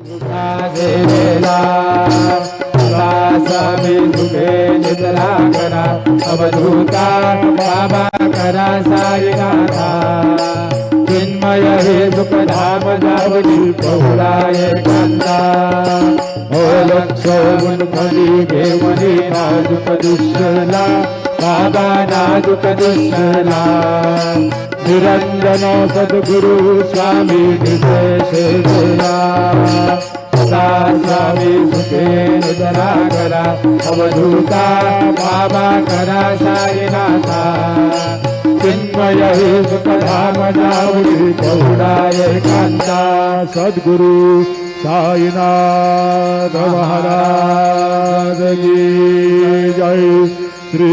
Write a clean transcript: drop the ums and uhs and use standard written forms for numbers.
देवेला स्वामी सुखे निद्रा करा अवधूता बाबा करा साईनाथा चिन्मय हे सुखधाम जावनी पहुराय कांता ओ लक्षो गुणफली घेवनी नाजुक दुष्टला बाबा नाजुक दुष्टला निरंजन सद्गुरु स्वामी विशेषेला स्वामी सुखे निद्रा करा अवधूता बाबा करा साईनाथा चिन्मय हे सुखधाम जावनी पहुराय कांता सद्गुरु साईनाथ महाराज की जय श्री